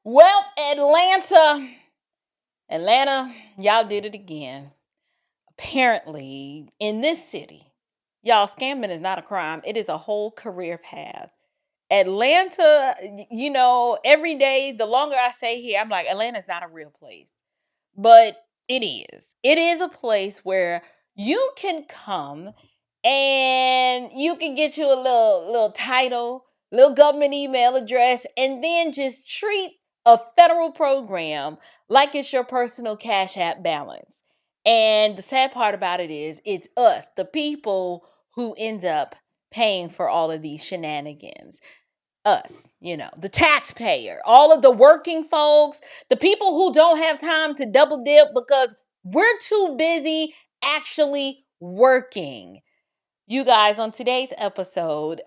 Well, Atlanta, y'all did it again. Apparently, in this city, y'all, scamming is not a crime. It is a whole career path. Atlanta, every day, the longer I stay here, I'm like, Atlanta's not a real place. But it is. It is a place where you can come and you can get you a little title, little government email address, and then just treat a federal program like it's your personal Cash App balance. And the sad part about it is it's us, the people who end up paying for all of these shenanigans. Us, the taxpayer, all of the working folks, the people who don't have time to double dip because we're too busy actually working. You guys, on today's episode,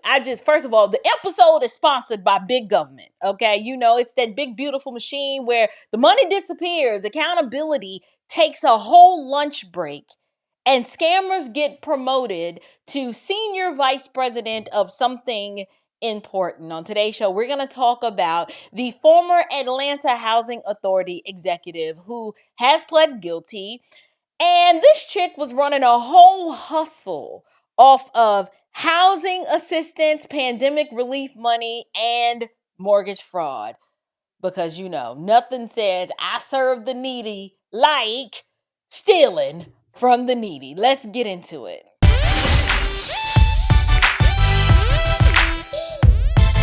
first of all, the episode is sponsored by big government. Okay. It's that big, beautiful machine where the money disappears, accountability takes a whole lunch break, and scammers get promoted to senior vice president of something important. On today's show, we're going to talk about the former Atlanta Housing Authority executive who has pled guilty, and this chick was running a whole hustle off of housing assistance, pandemic relief money, and mortgage fraud. Because, nothing says I serve the needy like stealing from the needy. Let's get into it.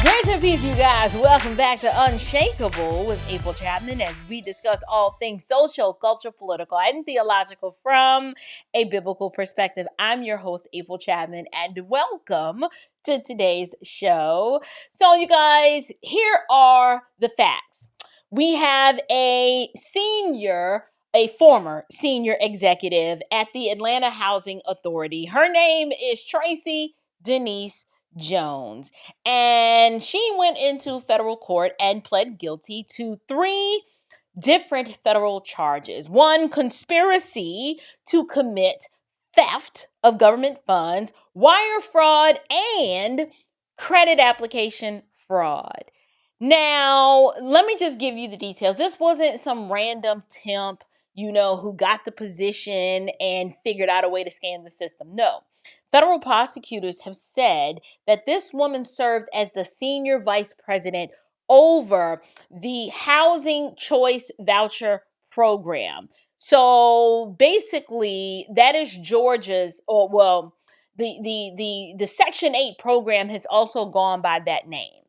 Grace and peace, you guys. Welcome back to Unshakable with Chapman as we discuss all things social, cultural, political, and theological from a biblical perspective. I'm your host, Chapman, and welcome to today's show. So, you guys, here are the facts. We have a former senior executive at the Atlanta Housing Authority. Her name is Tracy Jones. And she went into federal court and pled guilty to 3 different federal charges. 1, conspiracy to commit theft of government funds, wire fraud, and credit application fraud. Now, let me just give you the details. This wasn't some random temp, who got the position and figured out a way to scam the system. No. Federal prosecutors have said that this woman served as the senior vice president over the housing choice voucher program. So basically, that is Georgia's, or well, the Section 8 program has also gone by that name.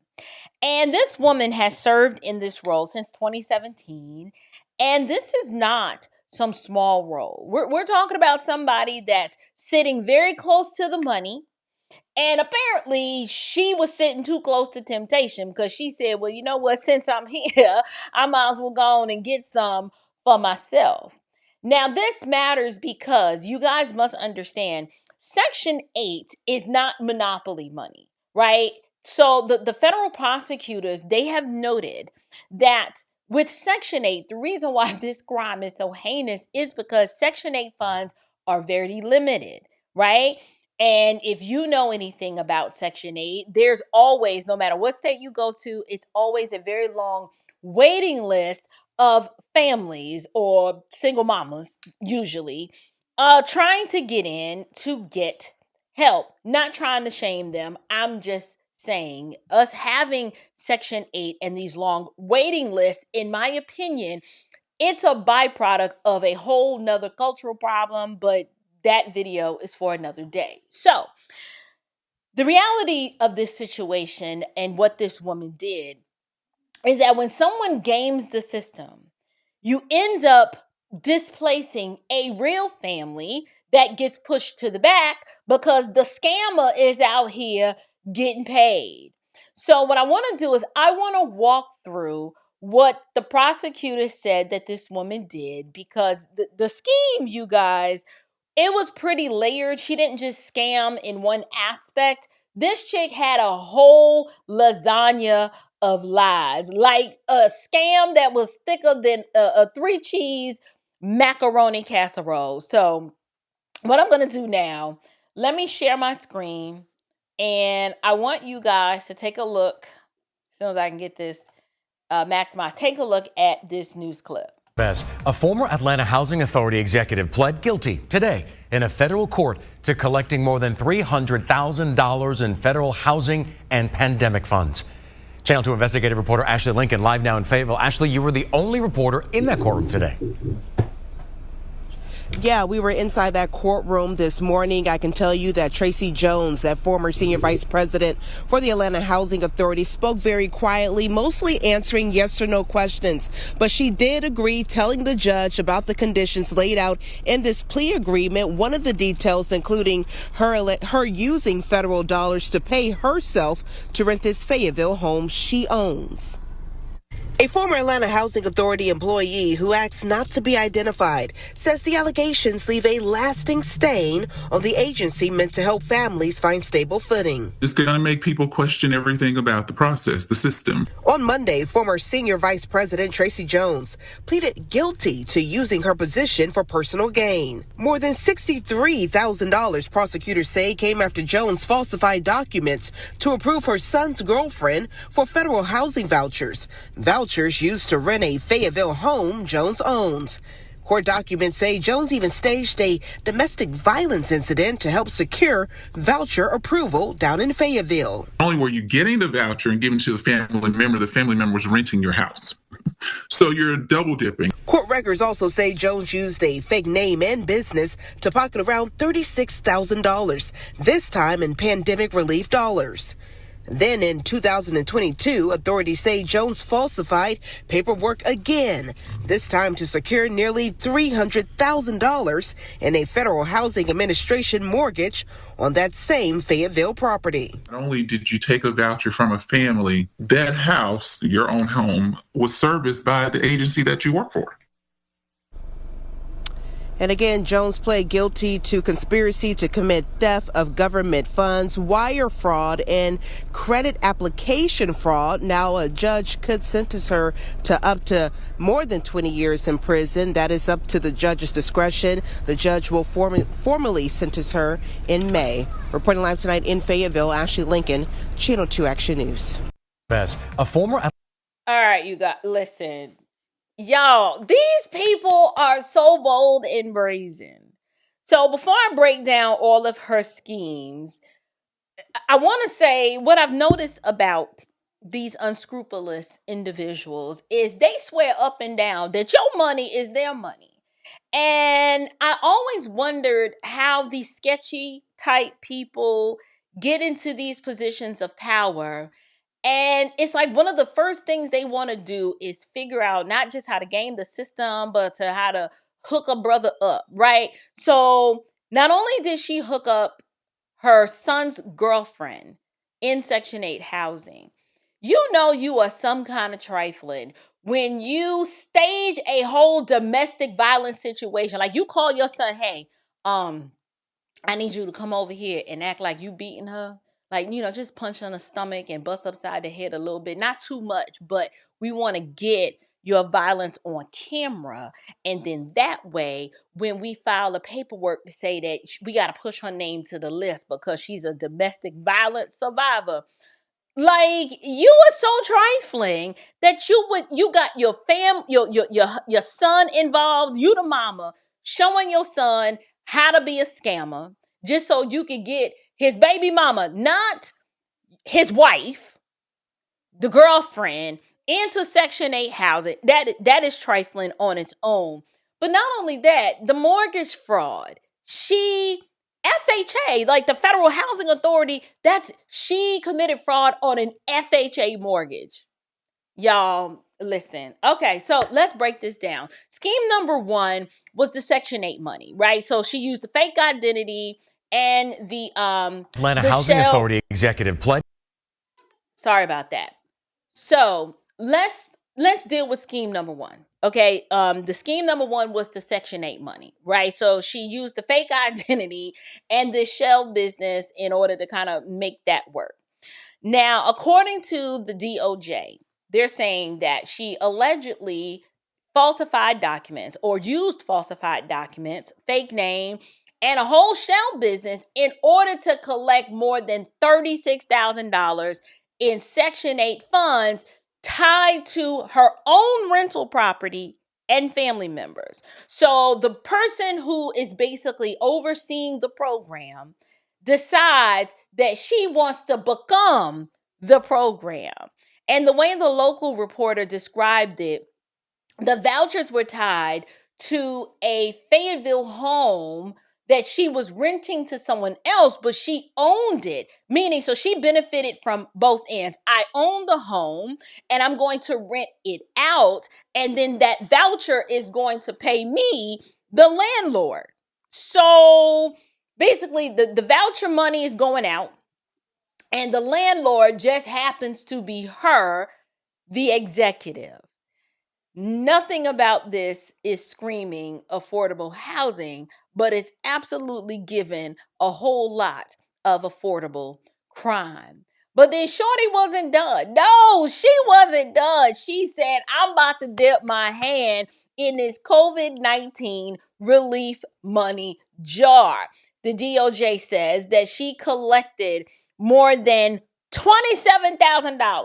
And this woman has served in this role since 2017. And this is not some small role. We're talking about somebody that's sitting very close to the money. And apparently she was sitting too close to temptation because she said, well, you know what? Since I'm here, I might as well go on and get some for myself. Now, this matters because you guys must understand Section 8 is not monopoly money, right? So the federal prosecutors, they have noted that with Section 8, the reason why this crime is so heinous is because Section 8 funds are very limited, right? And if you know anything about Section 8, there's always, no matter what state you go to, it's always a very long waiting list of families or single mamas, usually, trying to get in to get help. Not trying to shame them. I'm just saying, us having Section 8 and these long waiting lists, in my opinion, it's a byproduct of a whole nother cultural problem, but that video is for another day. So, the reality of this situation and what this woman did is that when someone games the system, you end up displacing a real family that gets pushed to the back because the scammer is out here getting paid. So, what I want to do is I want to walk through what the prosecutor said that this woman did, because the scheme, you guys, it was pretty layered. She didn't just scam in one aspect. This chick had a whole lasagna of lies, like a scam that was thicker than a 3-cheese macaroni casserole. So, what I'm going to do now, let me share my screen, and I want you guys to take a look as soon as I can get this maximize. Take a look at this news clip. A former Atlanta Housing Authority executive pled guilty today in a federal court to collecting more than $300,000 in federal housing and pandemic funds. Channel 2 investigative reporter Ashley Lincoln live now in Fayetteville. Ashley, you were the only reporter in that courtroom today. Yeah, we were inside that courtroom this morning. I can tell you that Tracy Jones, that former senior vice president for the Atlanta Housing Authority, spoke very quietly, mostly answering yes or no questions. But she did agree, telling the judge about the conditions laid out in this plea agreement. One of the details including her using federal dollars to pay herself to rent this Fayetteville home she owns. A former Atlanta Housing Authority employee who asks not to be identified says the allegations leave a lasting stain on the agency meant to help families find stable footing. It's going to make people question everything about the process, the system. On Monday, former Senior Vice President Tracy Jones pleaded guilty to using her position for personal gain. More than $63,000 prosecutors say came after Jones falsified documents to approve her son's girlfriend for federal housing vouchers. Vouchers used to rent a Fayetteville home Jones owns. Court documents say Jones even staged a domestic violence incident to help secure voucher approval down in Fayetteville. Not only were you getting the voucher and giving to the family member was renting your house. So you're double dipping. Court records also say Jones used a fake name and business to pocket around $36,000, this time in pandemic relief dollars. Then in 2022, authorities say Jones falsified paperwork again, this time to secure nearly $300,000 in a Federal Housing Administration mortgage on that same Fayetteville property. Not only did you take a voucher from a family, that house, your own home, was serviced by the agency that you work for. And again, Jones pled guilty to conspiracy to commit theft of government funds, wire fraud, and credit application fraud. Now, a judge could sentence her to up to more than 20 years in prison. That is up to the judge's discretion. The judge will formally sentence her in May. Reporting live tonight in Fayetteville, Ashley Lincoln, Channel 2 Action News. A former... All right, you got, listen. Y'all, these people are so bold and brazen. So before I break down all of her schemes, I want to say what I've noticed about these unscrupulous individuals is they swear up and down that your money is their money. And I always wondered how these sketchy type people get into these positions of power. And it's like one of the first things they want to do is figure out not just how to game the system, but to how to hook a brother up, right? So not only did she hook up her son's girlfriend in Section 8 housing, you know you are some kind of trifling when you stage a whole domestic violence situation. Like you call your son, hey, I need you to come over here and act like you beating her. Like, you know, just punch on the stomach and bust upside the head a little bit. Not too much, but we want to get your violence on camera. And then that way, when we file the paperwork to say that we got to push her name to the list because she's a domestic violence survivor. Like, you are so trifling that you got your son involved, you the mama, showing your son how to be a scammer just so you could get his baby mama, not his wife, the girlfriend, into Section 8 housing. That is trifling on its own. But not only that, the mortgage fraud. FHA, like the Federal Housing Authority, she committed fraud on an FHA mortgage. Y'all, listen. Okay, so let's break this down. Scheme number one was the Section 8 money, right? So she used the fake identity and the Atlanta Housing Authority executive pled. Sorry about that. So let's deal with scheme number one. Okay, the scheme number one was the Section 8 money, right? So she used the fake identity and the shell business in order to kind of make that work. Now, according to the DOJ, they're saying that she allegedly falsified documents or used falsified documents, fake name, and a whole shell business in order to collect more than $36,000 in Section 8 funds tied to her own rental property and family members. So the person who is basically overseeing the program decides that she wants to become the program. And the way the local reporter described it, the vouchers were tied to a Fayetteville home that she was renting to someone else, but she owned it. Meaning, so she benefited from both ends. I own the home and I'm going to rent it out. And then that voucher is going to pay me, the landlord. So basically, the voucher money is going out. And the landlord just happens to be her, the executive. Nothing about this is screaming affordable housing, but it's absolutely given a whole lot of affordable crime. But then Shorty wasn't done. No, she wasn't done. She said, I'm about to dip my hand in this COVID-19 relief money jar. The DOJ says that she collected more than $27,000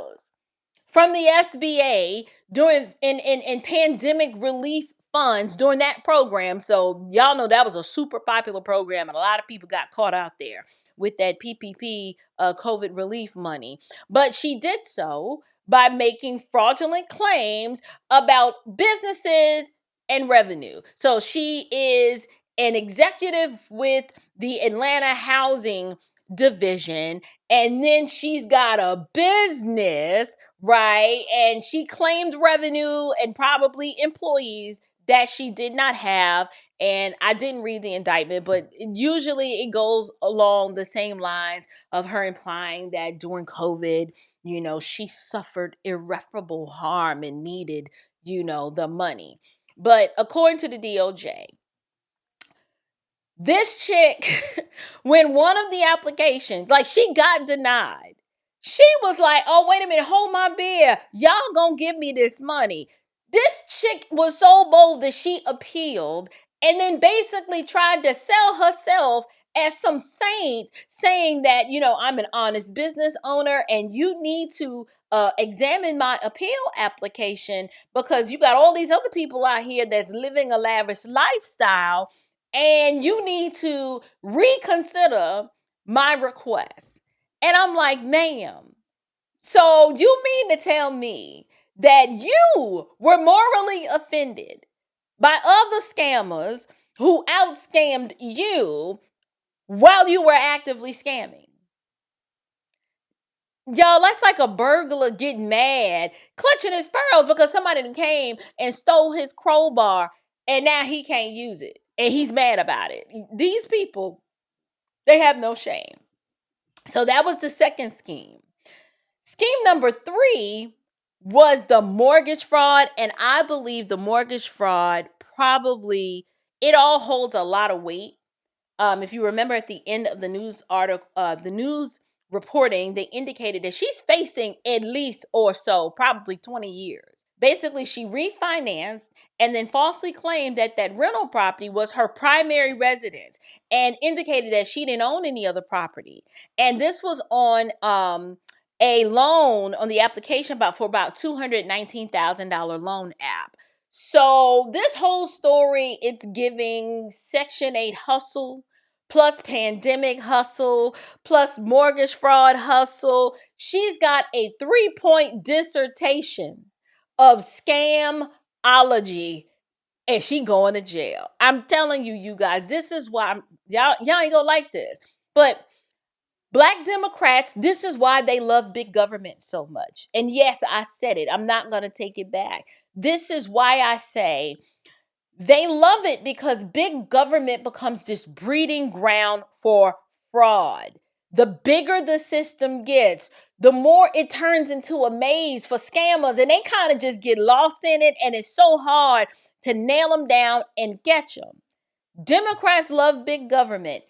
from the SBA during in pandemic relief funds during that program. So y'all know that was a super popular program, and a lot of people got caught out there with that PPP COVID relief money. But she did so by making fraudulent claims about businesses and revenue. So she is an executive with the Atlanta Housing Division, and then she's got a business, right? And she claimed revenue and probably employees that she did not have. And I didn't read the indictment, but usually it goes along the same lines of her implying that during COVID, she suffered irreparable harm and needed, the money. But according to the DOJ, this chick, when one of the applications, like, she got denied, she was like, oh, wait a minute, hold my beer. Y'all gonna give me this money. This chick was so bold that she appealed and then basically tried to sell herself as some saint, saying that, I'm an honest business owner and you need to examine my appeal application because you got all these other people out here that's living a lavish lifestyle and you need to reconsider my request. And I'm like, ma'am, so you mean to tell me that you were morally offended by other scammers who outscammed you while you were actively scamming? Y'all, that's like a burglar getting mad, clutching his pearls because somebody came and stole his crowbar and now he can't use it. And he's mad about it. These people, they have no shame. So that was the second scheme. Scheme number 3 was the mortgage fraud. And I believe the mortgage fraud probably, it all holds a lot of weight. If you remember at the end of the news article, the news reporting, they indicated that she's facing at least or so, probably 20 years. Basically, she refinanced and then falsely claimed that that rental property was her primary residence and indicated that she didn't own any other property. And this was on a loan on the application for about $219,000 loan app. So this whole story, it's giving Section 8 hustle, plus pandemic hustle, plus mortgage fraud hustle. She's got a 3-point dissertation of scamology, and she going to jail. I'm telling you, you guys, this is why y'all ain't gonna like this. But Black Democrats, this is why they love big government so much. And yes, I said it. I'm not going to take it back. This is why I say they love it, because big government becomes this breeding ground for fraud. The bigger the system gets, the more it turns into a maze for scammers, and they kind of just get lost in it, and it's so hard to nail them down and catch them. Democrats love big government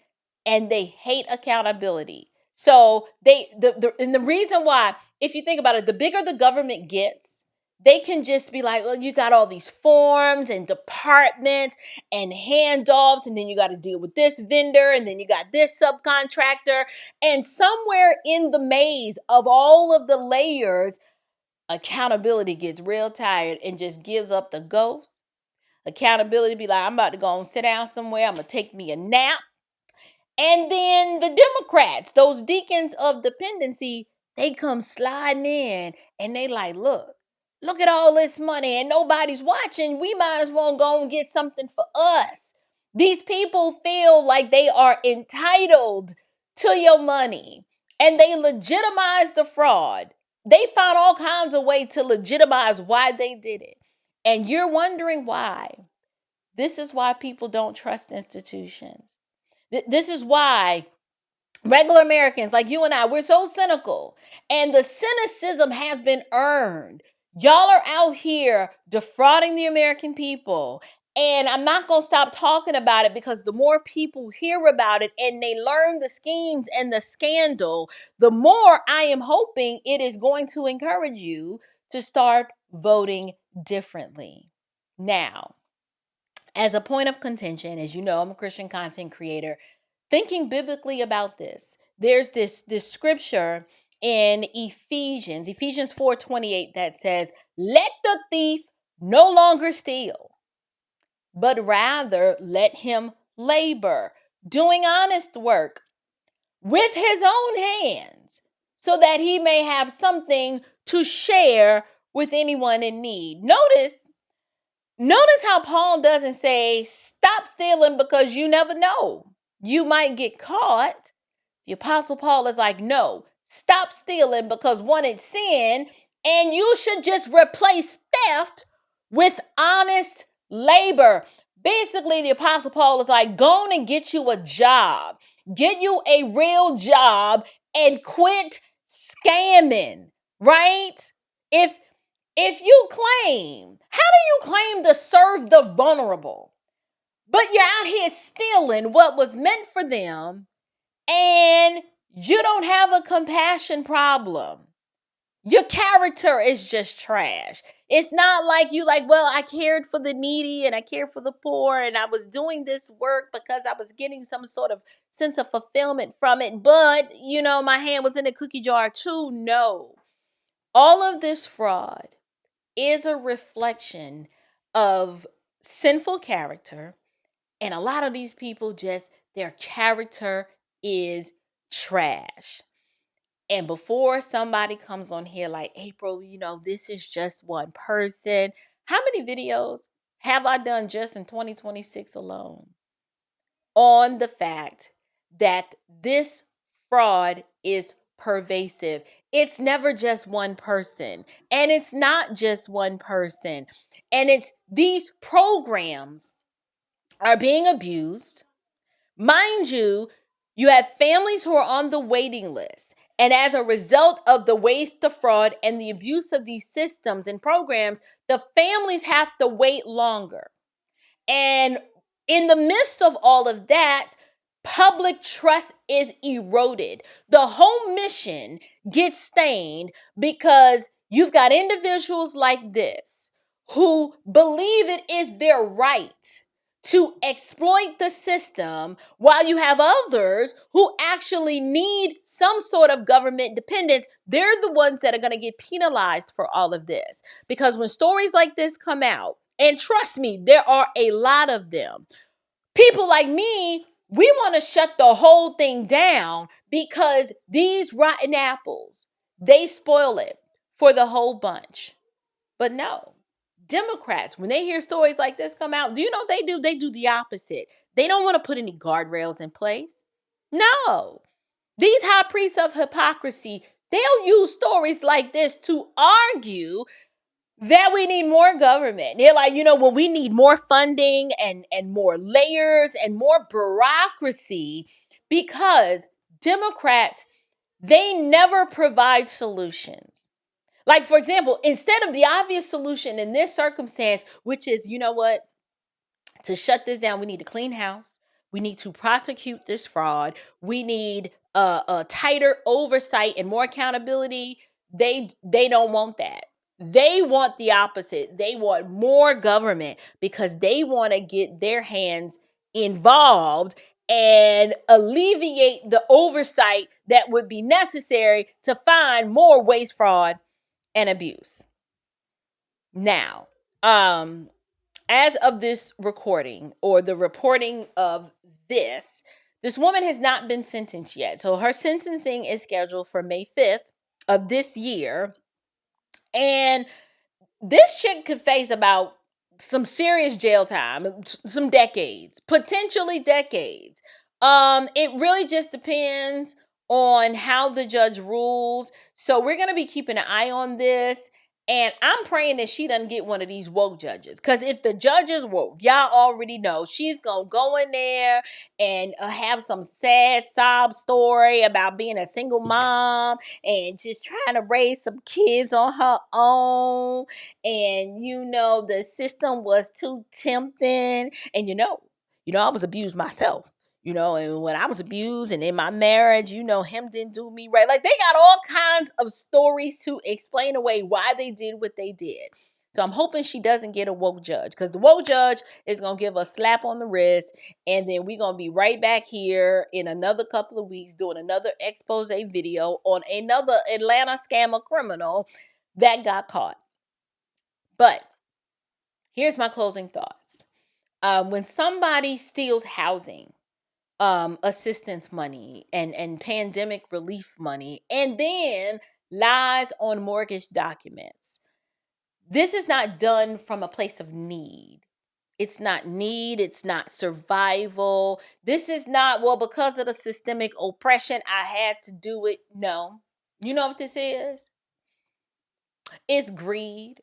and they hate accountability. So the reason why, if you think about it, the bigger the government gets, they can just be like, well, you got all these forms and departments and handoffs, and then you got to deal with this vendor, and then you got this subcontractor. And somewhere in the maze of all of the layers, accountability gets real tired and just gives up the ghost. Accountability be like, I'm about to go and sit down somewhere. I'm going to take me a nap. And then the Democrats, those deacons of dependency, they come sliding in and they like, look at all this money and nobody's watching. We might as well go and get something for us. These people feel like they are entitled to your money and they legitimize the fraud. They found all kinds of ways to legitimize why they did it. And you're wondering why. This is why people don't trust institutions. This is why regular Americans like you and I, we're so cynical. And the cynicism has been earned. Y'all are out here defrauding the American people. And I'm not going to stop talking about it because the more people hear about it and they learn the schemes and the scandal, the more I am hoping it is going to encourage you to start voting differently. Now, as a point of contention, as you know, I'm a Christian content creator. Thinking biblically about this, there's this scripture in Ephesians 4:28 that says, "Let the thief no longer steal, but rather let him labor, doing honest work with his own hands, so that he may have something to share with anyone in need." Notice how Paul doesn't say, stop stealing because you never know. You might get caught. The Apostle Paul is like, no, stop stealing because one, it's sin, and you should just replace theft with honest labor. Basically, the Apostle Paul is like, go on and get you a job. Get you a real job and quit scamming, right? If you claim, how do you claim to serve the vulnerable, but you're out here stealing what was meant for them and you don't have a compassion problem? Your character is just trash. It's not like you like, well, I cared for the needy and I cared for the poor and I was doing this work because I was getting some sort of sense of fulfillment from it, but, my hand was in a cookie jar too. No. All of this fraud is a reflection of sinful character. And a lot of these people their character is trash. And before somebody comes on here like, April, this is just one person. How many videos have I done just in 2026 alone on the fact that this fraud is pervasive? It's never just one person, and it's not just one person, and it's these programs are being abused. Mind you, you have families who are on the waiting list, and as a result of the waste, the fraud, and the abuse of these systems and programs, the families have to wait longer. And in the midst of all of that, public trust is eroded. The whole mission gets stained because you've got individuals like this who believe it is their right to exploit the system, while you have others who actually need some sort of government dependence. They're the ones that are going to get penalized for all of this. Because when stories like this come out, and trust me, there are a lot of them, people like me, we want to shut the whole thing down because these rotten apples, they spoil it for the whole bunch. But no, Democrats, when they hear stories like this come out, do you know what they do? They do the opposite. They don't want to put any guardrails in place. No. These high priests of hypocrisy, they'll use stories like this to argue that we need more government. They're like, well, we need more funding and more layers and more bureaucracy, because Democrats, they never provide solutions. Like, for example, instead of the obvious solution in this circumstance, which is, to shut this down, we need to clean house. We need to prosecute this fraud. We need a tighter oversight and more accountability. They don't want that. They want the opposite. They want more government because they want to get their hands involved and alleviate the oversight that would be necessary to find more waste, fraud, and abuse. Now, as of this recording or the reporting of this woman has not been sentenced yet. So her sentencing is scheduled for May 5th of this year. And this chick could face about some serious jail time, some decades, potentially decades. It really just depends on how the judge rules. So we're gonna be keeping an eye on this. And I'm praying that she doesn't get one of these woke judges. Because if the judge is woke, y'all already know she's going to go in there and have some sad sob story about being a single mom and just trying to raise some kids on her own. And, the system was too tempting. And, I was abused myself. And when I was abused and in my marriage, him didn't do me right. Like, they got all kinds of stories to explain away why they did what they did. So I'm hoping she doesn't get a woke judge, because the woke judge is going to give a slap on the wrist. And then we're going to be right back here in another couple of weeks doing another expose video on another Atlanta scammer criminal that got caught. But here's my closing thoughts. When somebody steals housing, assistance money and pandemic relief money, and then lies on mortgage documents, this is not done from a place of need. It's not need. It's not survival. This is not, well, because of the systemic oppression, I had to do it. No. You know what this is? It's greed.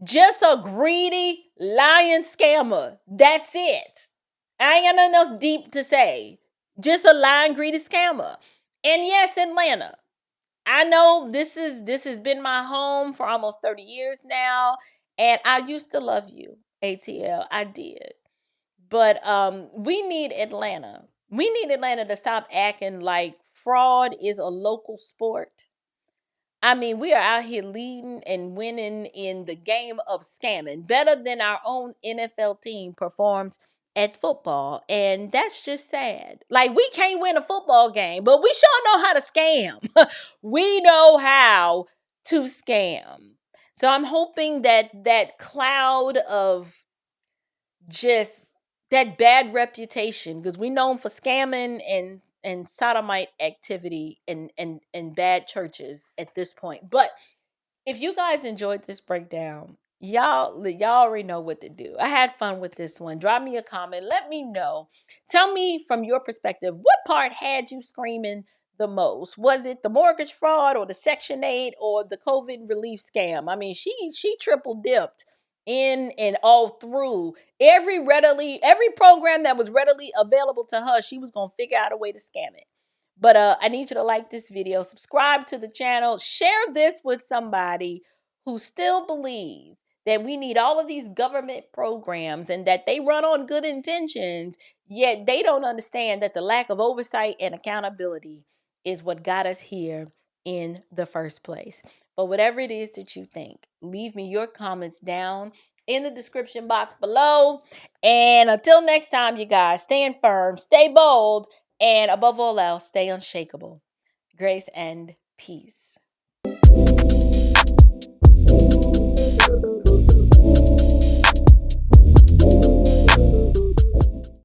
Just a greedy, lying scammer. That's it. I ain't got nothing else deep to say. Just a lying, greedy scammer. And yes, Atlanta. I know this has been my home for almost 30 years now. And I used to love you, ATL. I did. But we need Atlanta. We need Atlanta to stop acting like fraud is a local sport. I mean, we are out here leading and winning in the game of scamming better than our own NFL team performs at football. And that's just sad. Like, we can't win a football game, but we sure know how to scam. We know how to scam. So I'm hoping that cloud of just that bad reputation, because we known for scamming and sodomite activity and bad churches at this point. But if you guys enjoyed this breakdown, y'all already know what to do. I had fun with this one. Drop me a comment. Let me know. Tell me from your perspective, what part had you screaming the most? Was it the mortgage fraud or the Section 8 or the COVID relief scam? I mean, she triple dipped in and all through every program that was readily available to her. She was going to figure out a way to scam it. But I need you to like this video, subscribe to the channel, share this with somebody who still believes that we need all of these government programs and that they run on good intentions, yet they don't understand that the lack of oversight and accountability is what got us here in the first place. But whatever it is that you think, leave me your comments down in the description box below. And until next time, you guys, stand firm, stay bold, and above all else, stay unshakable. Grace and peace.